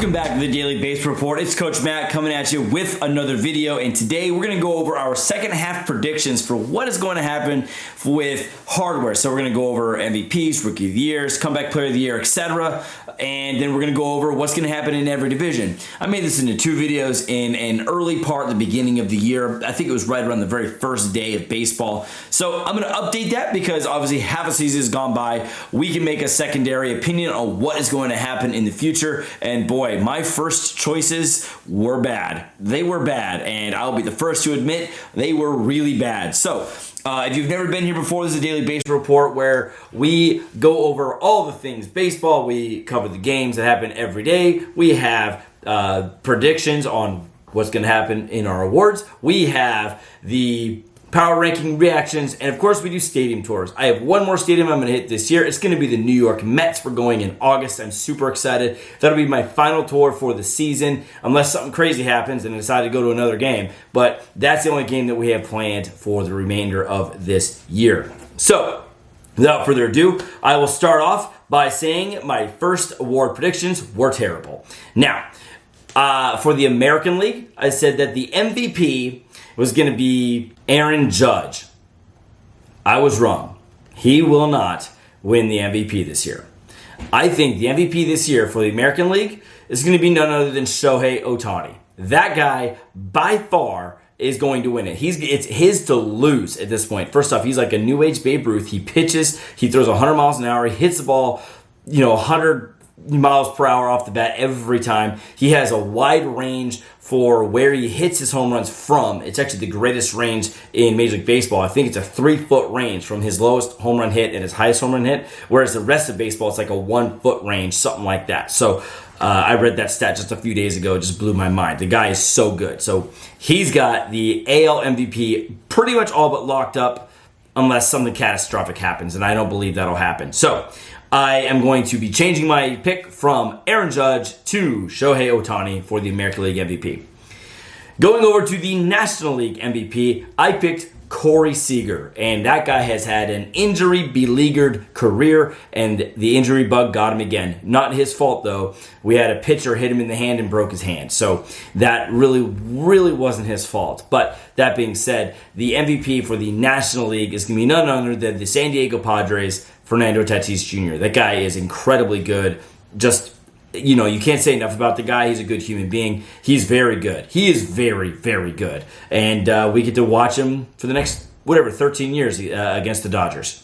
Welcome back to the Daily Base Report. It's Coach Matt coming at you with another video, and today we're going to go over our second half predictions for what is going to happen with hardware. So we're going to go over MVPs, Rookie of the Years, Comeback Player of the Year, etc. And then we're going to go over what's going to happen in every division. I made this into two videos in an early part at the beginning of the year. I think it was right around the very first day of baseball. So I'm going to update that because obviously half a season has gone by. We can make a secondary opinion on what is going to happen in the future. And boy, my first choices were bad. They were bad, and I'll be the first to admit they were really bad. So if you've never been here before, this is a Daily Base Report where we go over all the things baseball. We cover the games that happen every day. We have predictions on what's going to happen in our awards. We have the power ranking reactions, and of course we do stadium tours. I have one more stadium I'm going to hit this year. It's going to be the New York Mets. We're going in August. I'm super excited. That'll be my final tour for the season, unless something crazy happens and I decide to go to another game. But that's the only game that we have planned for the remainder of this year. So, without further ado, I will start off by saying my first award predictions were terrible. Now, for the American League, I said that the MVP was going to be Aaron Judge. I was wrong. He will not win the MVP this year. I think the MVP this year for the American League is going to be none other than Shohei Ohtani. That guy, by far, is going to win it. It's his to lose at this point. First off, he's like a new age Babe Ruth. He pitches, he throws 100 miles an hour, he hits the ball, 100 miles per hour off the bat every time. He has a wide range for where he hits his home runs from. It's actually the greatest range in Major League Baseball. I think it's a 3-foot range from his lowest home run hit and his highest home run hit, whereas the rest of baseball, it's like a 1-foot range, something like that. So I read that stat just a few days ago. It just blew my mind. The guy is so good. So he's got the AL MVP pretty much all but locked up unless something catastrophic happens, and I don't believe that'll happen. So I am going to be changing my pick from Aaron Judge to Shohei Ohtani for the American League MVP. Going over to the National League MVP, I picked Corey Seager, and that guy has had an injury-beleaguered career, and the injury bug got him again. Not his fault, though. We had a pitcher hit him in the hand and broke his hand, so that really wasn't his fault. But that being said, the MVP for the National League is going to be none other than the San Diego Padres' Fernando Tatis Jr. That guy is incredibly good. Just, you can't say enough about the guy. He's a good human being. He's very good. He is very, very good. And we get to watch him for the next, 13 years against the Dodgers.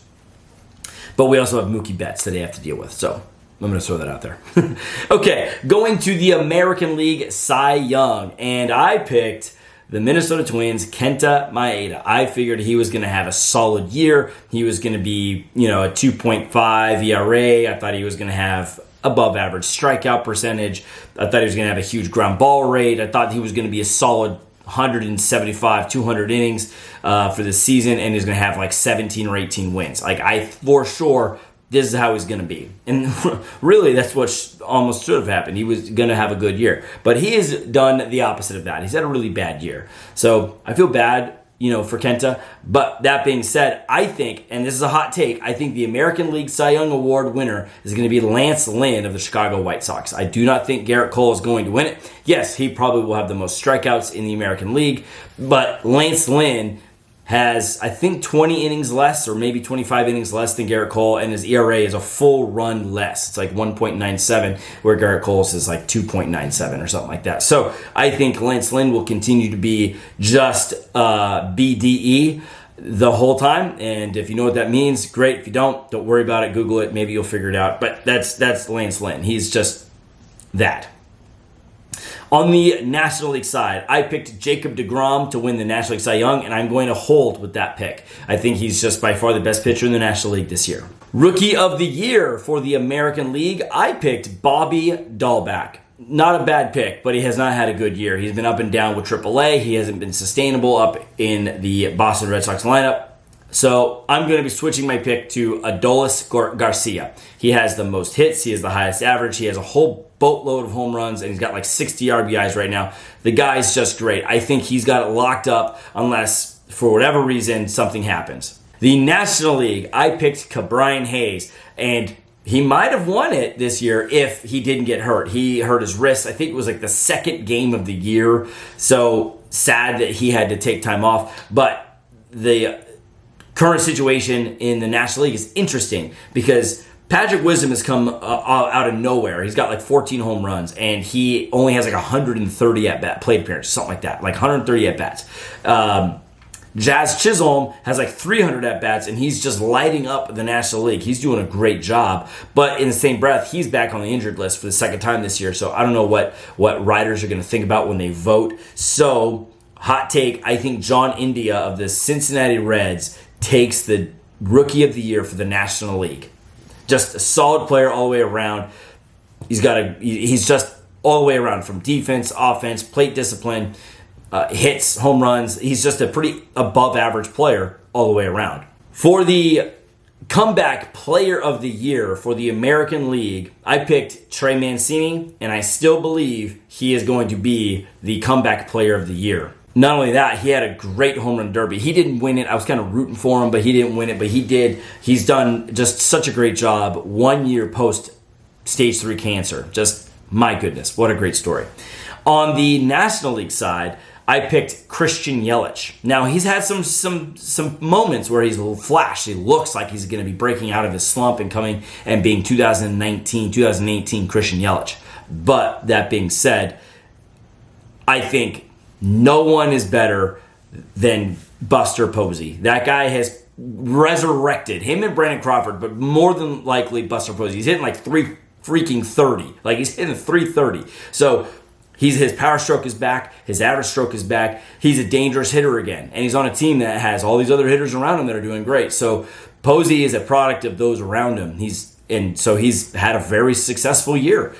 But we also have Mookie Betts that they have to deal with. So I'm going to throw that out there. Okay, going to the American League Cy Young. And I picked the Minnesota Twins, Kenta Maeda. I figured he was going to have a solid year. He was going to be, a 2.5 ERA. I thought he was going to have above average strikeout percentage. I thought he was going to have a huge ground ball rate. I thought he was going to be a solid 175, 200 innings for the season, and he's going to have like 17 or 18 wins. For sure, this is how he's going to be. And really, that's what almost should have happened. He was going to have a good year. But he has done the opposite of that. He's had a really bad year. So I feel bad, for Kenta. But that being said, I think, and this is a hot take, I think the American League Cy Young Award winner is going to be Lance Lynn of the Chicago White Sox. I do not think Garrett Cole is going to win it. Yes, he probably will have the most strikeouts in the American League. But Lance Lynn has, I think, 20 innings less or maybe 25 innings less than Garrett Cole, and his ERA is a full run less. It's like 1.97, where Garrett Cole's is like 2.97 or something like that. So I think Lance Lynn will continue to be just BDE the whole time, and if you know what that means, great. If you don't worry about it. Google it. Maybe you'll figure it out. But that's Lance Lynn. He's just that. On the National League side, I picked Jacob deGrom to win the National League Cy Young, and I'm going to hold with that pick. I think he's just by far the best pitcher in the National League this year. Rookie of the Year for the American League, I picked Bobby Dalbec. Not a bad pick, but he has not had a good year. He's been up and down with AAA. He hasn't been sustainable up in the Boston Red Sox lineup. So I'm going to be switching my pick to Adolis Garcia. He has the most hits. He has the highest average. He has a whole boatload of home runs, and he's got like 60 RBIs right now. The guy's just great. I think he's got it locked up unless, for whatever reason, something happens. The National League, I picked Ke'Bryan Hayes, and he might have won it this year if he didn't get hurt. He hurt his wrist. I think it was like the second game of the year. So sad that he had to take time off. But the current situation in the National League is interesting because Patrick Wisdom has come out of nowhere. He's got like 14 home runs, and he only has like 130 at-bat plate appearances, something like that, like 130 at-bats. Jazz Chisholm has like 300 at-bats, and he's just lighting up the National League. He's doing a great job. But in the same breath, he's back on the injured list for the second time this year. So I don't know what writers are going to think about when they vote. So, hot take, I think John India of the Cincinnati Reds takes the Rookie of the Year for the National League. Just a solid player all the way around. He's just all the way around from defense, offense, plate discipline, hits, home runs. He's just a pretty above average player all the way around. For the comeback player of the year for the American League, I picked Trey Mancini, and I still believe he is going to be the comeback player of the year. Not only that, he had a great home run derby. He didn't win it. I was kind of rooting for him, but he didn't win it. But he did. He's done just such a great job 1 year post stage 3 cancer. Just, my goodness, what a great story. On the National League side, I picked Christian Yelich. Now, he's had some moments where he's a little flash. He looks like he's going to be breaking out of his slump and coming and being 2019, 2018 Christian Yelich. But that being said, I think no one is better than Buster Posey. That guy has resurrected him and Brandon Crawford, but more than likely Buster Posey. He's hitting like 330. Like he's hitting 330. So his power stroke is back. His average stroke is back. He's a dangerous hitter again. And he's on a team that has all these other hitters around him that are doing great. So Posey is a product of those around him. He's had a very successful year.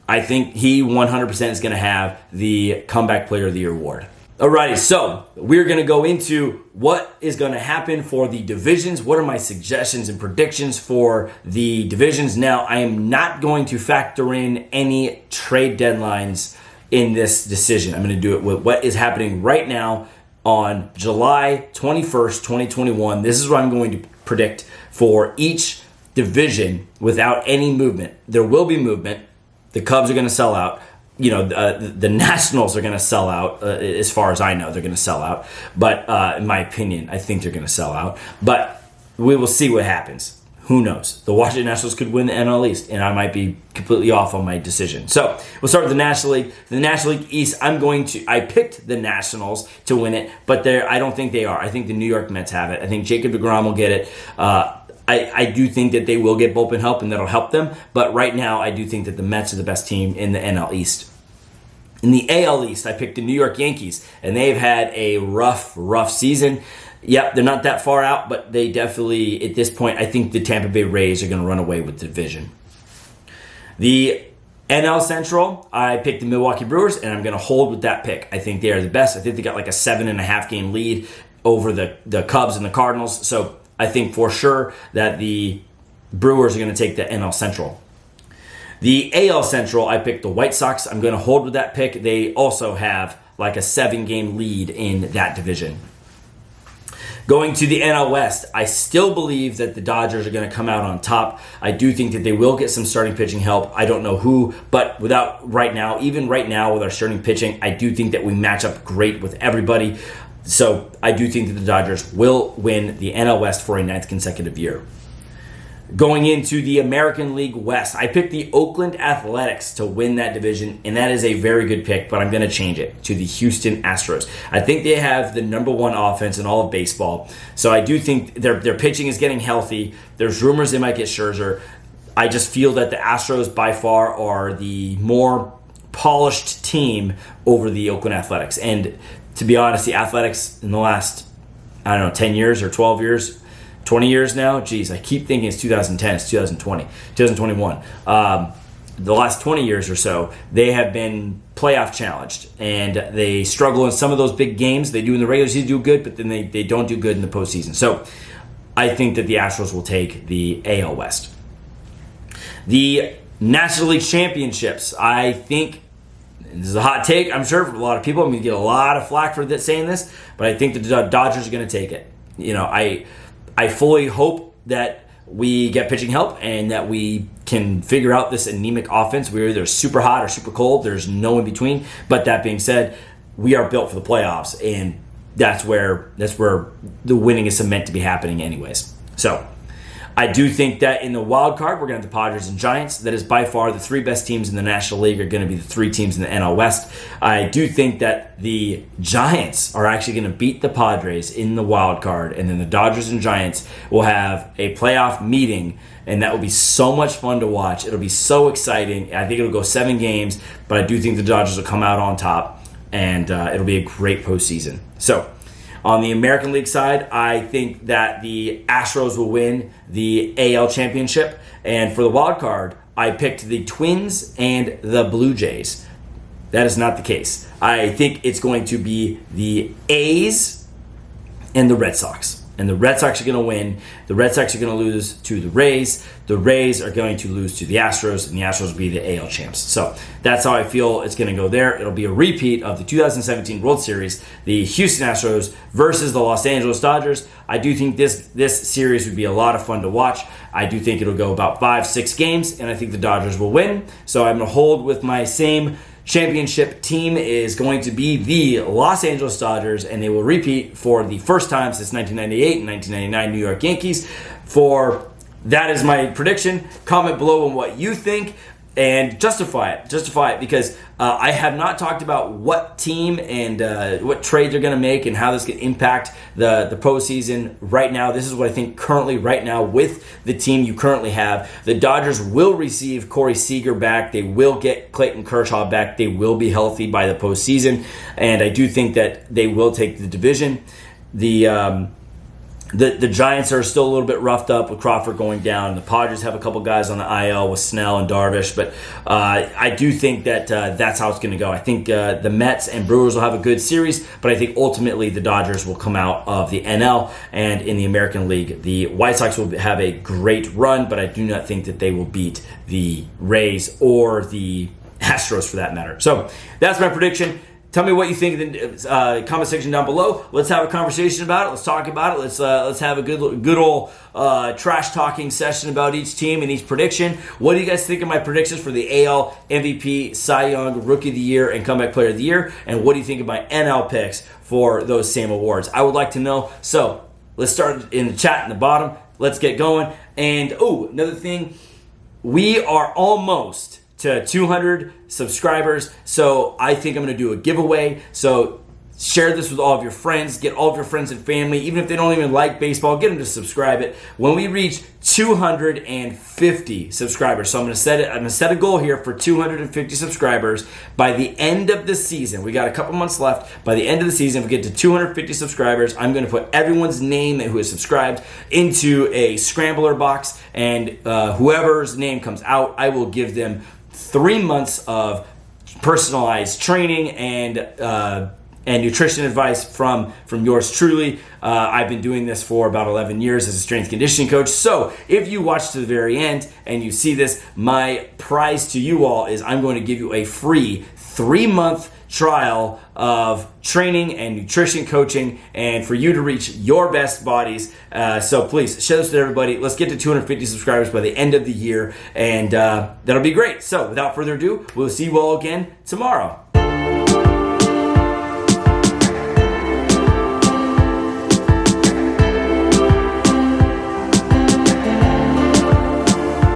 I think he 100% is going to have the Comeback Player of the Year award. Alrighty, so we're going to go into what is going to happen for the divisions. What are my suggestions and predictions for the divisions? Now, I am not going to factor in any trade deadlines in this decision. I'm going to do it with what is happening right now on July 21st, 2021. This is what I'm going to predict for each division without any movement. There will be movement. The Cubs are going to sell out. The Nationals are going to sell out. As far as I know, they're going to sell out. But in my opinion, I think they're going to sell out. But we will see what happens. Who knows? The Washington Nationals could win the NL East, and I might be completely off on my decision. So we'll start with the National League. The National League East, I picked the Nationals to win it, but I don't think they are. I think the New York Mets have it. I think Jacob deGrom will get it. I do think that they will get bullpen help, and that'll help them. But right now, I do think that the Mets are the best team in the NL East. In the AL East, I picked the New York Yankees, and they've had a rough season. Yep, they're not that far out, but they definitely, at this point, I think the Tampa Bay Rays are going to run away with the division. The NL Central, I picked the Milwaukee Brewers, and I'm going to hold with that pick. I think they are the best. I think they got like a 7.5 game lead over the Cubs and the Cardinals. So I think for sure that the Brewers are going to take the NL Central. The AL Central, I picked the White Sox. I'm going to hold with that pick. They also have like a 7-game lead in that division. Going to the NL West, I still believe that the Dodgers are going to come out on top. I do think that they will get some starting pitching help. I don't know who, but even right now with our starting pitching, I do think that we match up great with everybody. So I do think that the Dodgers will win the NL West for a 9th consecutive year. Going into the American League West, I picked the Oakland Athletics to win that division, and that is a very good pick, but I'm going to change it to the Houston Astros. I think they have the number 1 offense in all of baseball, so I do think their pitching is getting healthy. There's rumors they might get Scherzer. I just feel that the Astros by far are the more polished team over the Oakland Athletics. And to be honest, the Athletics in the last, 10 years or 12 years, 20 years now, geez, I keep thinking it's 2010, it's 2020, 2021. The last 20 years or so, they have been playoff challenged, and they struggle in some of those big games. They do in the regular season do good, but then they don't do good in the postseason. So I think that the Astros will take the AL West. The National League Championships, I think, this is a hot take, I'm sure, for a lot of people. I'm going to get a lot of flack for saying this, but I think the Dodgers are going to take it. I fully hope that we get pitching help and that we can figure out this anemic offense. We're either super hot or super cold. There's no in between. But that being said, we are built for the playoffs, and that's where the winning is meant to be happening anyways. So I do think that in the wild card, we're going to have the Padres and Giants. That is by far the three best teams in the National League are going to be the three teams in the NL West. I do think that the Giants are actually going to beat the Padres in the wild card, and then the Dodgers and Giants will have a playoff meeting, and that will be so much fun to watch. It'll be so exciting. I think it'll go 7 games, but I do think the Dodgers will come out on top, and it'll be a great postseason. So on the American League side, I think that the Astros will win the AL championship. And for the wild card, I picked the Twins and the Blue Jays. That is not the case. I think it's going to be the A's and the Red Sox. And the Red Sox are going to win. The Red Sox are going to lose to the Rays. The Rays are going to lose to the Astros, and the Astros will be the AL champs. So that's how I feel it's going to go there. It'll be a repeat of the 2017 World Series, the Houston Astros versus the Los Angeles Dodgers. I do think this series would be a lot of fun to watch. I do think it'll go about 5-6 games, and I think the Dodgers will win. So I'm going to hold with my same championship team is going to be the Los Angeles Dodgers, and they will repeat for the first time since 1998 and 1999 New York Yankees. That is my prediction. Comment below on what you think and justify it because I have not talked about what team and what trade they're going to make and how this can impact the postseason right now. This is what I think currently right now with the team you currently have. The Dodgers will receive Corey Seager back. They will get Clayton Kershaw back. They will be healthy by the postseason, and I do think that they will take the division. The Giants are still a little bit roughed up with Crawford going down. The Padres have a couple guys on the IL with Snell and Darvish, but I do think that that's how it's going to go. I think the Mets and Brewers will have a good series, but I think ultimately the Dodgers will come out of the NL, and in the American League, the White Sox will have a great run, but I do not think that they will beat the Rays or the Astros for that matter. So that's my prediction. Tell me what you think in the comment section down below. Let's have a conversation about it. Let's talk about it. Let's have a good old trash talking session about each team and each prediction. What do you guys think of my predictions for the AL MVP, Cy Young, Rookie of the Year, and Comeback Player of the Year? And what do you think of my NL picks for those same awards? I would like to know. So let's start in the chat in the bottom. Let's get going. And another thing, we are almost to 200 subscribers, so I think I'm going to do a giveaway. So share this with all of your friends, get all of your friends and family, even if they don't even like baseball, get them to subscribe it. When we reach 250 subscribers, so I'm going to set a goal here for 250 subscribers by the end of the season. We got a couple months left. By the end of the season, if we get to 250 subscribers, I'm going to put everyone's name who is subscribed into a scrambler box, and whoever's name comes out, I will give them 3 months of personalized training and nutrition advice from yours truly. I've been doing this for about 11 years as a strength conditioning coach. So if you watch to the very end and you see this, my prize to you all is I'm going to give you a free 3-month trial of training and nutrition coaching, and for you to reach your best bodies. So please share this with everybody. Let's get to 250 subscribers by the end of the year, and that'll be great. So without further ado, we'll see you all again tomorrow.